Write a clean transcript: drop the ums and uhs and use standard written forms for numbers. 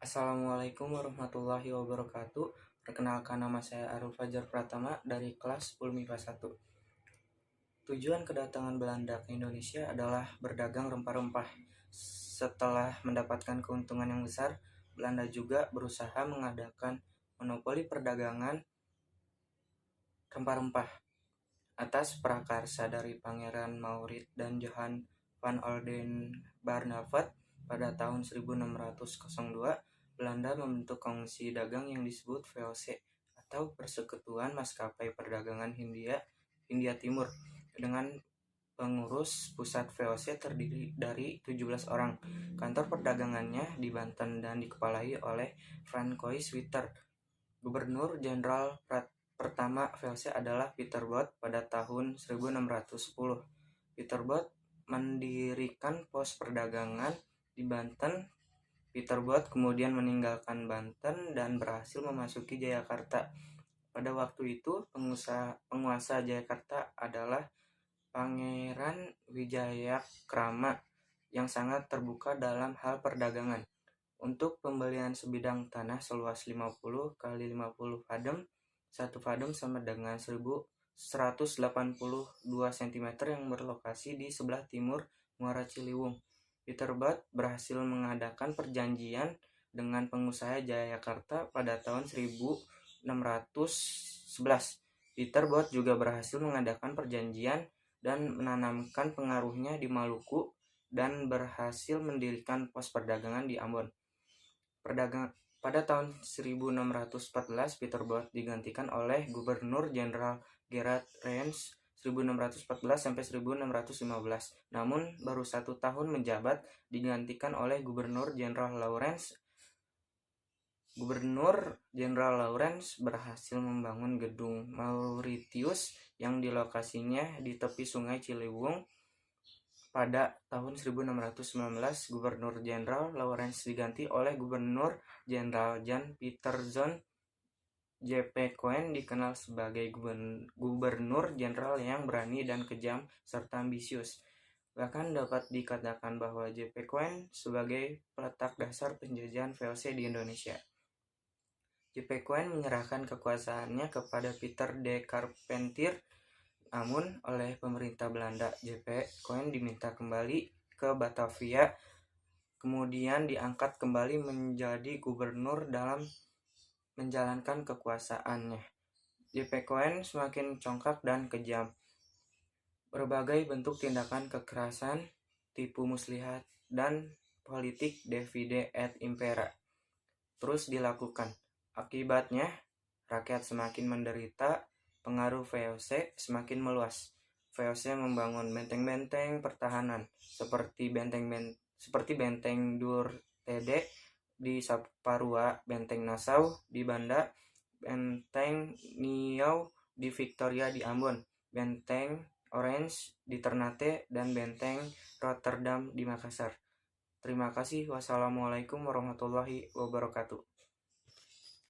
Assalamualaikum warahmatullahi wabarakatuh. Perkenalkan, nama saya Arul Fajar Pratama dari kelas 10 MIPA 1. Tujuan kedatangan Belanda ke Indonesia adalah berdagang rempah-rempah. Setelah mendapatkan keuntungan yang besar, Belanda juga berusaha mengadakan monopoli perdagangan rempah-rempah. Atas prakarsa dari Pangeran Maurits dan Johan van Oldenbarneveldt pada tahun 1602, Belanda membentuk komisi dagang yang disebut VOC atau Persekutuan Maskapai Perdagangan Hindia Timur dengan pengurus pusat VOC terdiri dari 17 orang. Kantor perdagangannya di Banten dan dikepalai oleh Francois Witter. Gubernur Jenderal pertama VOC adalah Pieter Both pada tahun 1610. Pieter Both mendirikan pos perdagangan di Banten. Pieter Both kemudian meninggalkan Banten dan berhasil memasuki Jayakarta. Pada waktu itu, penguasa Jayakarta adalah Pangeran Wijayakrama yang sangat terbuka dalam hal perdagangan. Untuk pembelian sebidang tanah seluas 50 kali 50 fadem, 1 fadem sama dengan 1182 cm yang berlokasi di sebelah timur Muara Ciliwung. Pieter Both berhasil mengadakan perjanjian dengan pengusaha Jayakarta pada tahun 1611. Pieter Both juga berhasil mengadakan perjanjian dan menanamkan pengaruhnya di Maluku dan berhasil mendirikan pos perdagangan di Ambon. Pada tahun 1614, Pieter Both digantikan oleh Gubernur Jenderal Gerard Reyns 1614 sampai 1615. Namun baru 1 tahun menjabat digantikan oleh Gubernur Jenderal Lawrence. Gubernur Jenderal Lawrence berhasil membangun gedung Mauritius yang di lokasinya di tepi Sungai Ciliwung. Pada tahun 1619, Gubernur Jenderal Lawrence diganti oleh Gubernur Jenderal Jan Pieterszoon. J.P. Coen dikenal sebagai Gubernur Jenderal yang berani dan kejam serta ambisius. Bahkan dapat dikatakan bahwa J.P. Coen sebagai peletak dasar penjajahan VOC di Indonesia. J.P. Coen menyerahkan kekuasaannya kepada Pieter de Carpentier. Namun oleh pemerintah Belanda, J.P. Coen diminta kembali ke Batavia, kemudian diangkat kembali menjadi gubernur dalam menjalankan kekuasaannya. J.P. Coen semakin congkak dan kejam. Berbagai bentuk tindakan kekerasan, tipu muslihat, dan politik divide et impera terus dilakukan. Akibatnya, rakyat semakin menderita, pengaruh VOC semakin meluas. VOC membangun benteng-benteng pertahanan seperti benteng Dur Tede di Saparua, benteng Nassau di Banda, benteng Niau di Victoria di Ambon, benteng Orange di Ternate, dan benteng Rotterdam di Makassar. Terima kasih. Wassalamualaikum warahmatullahi wabarakatuh.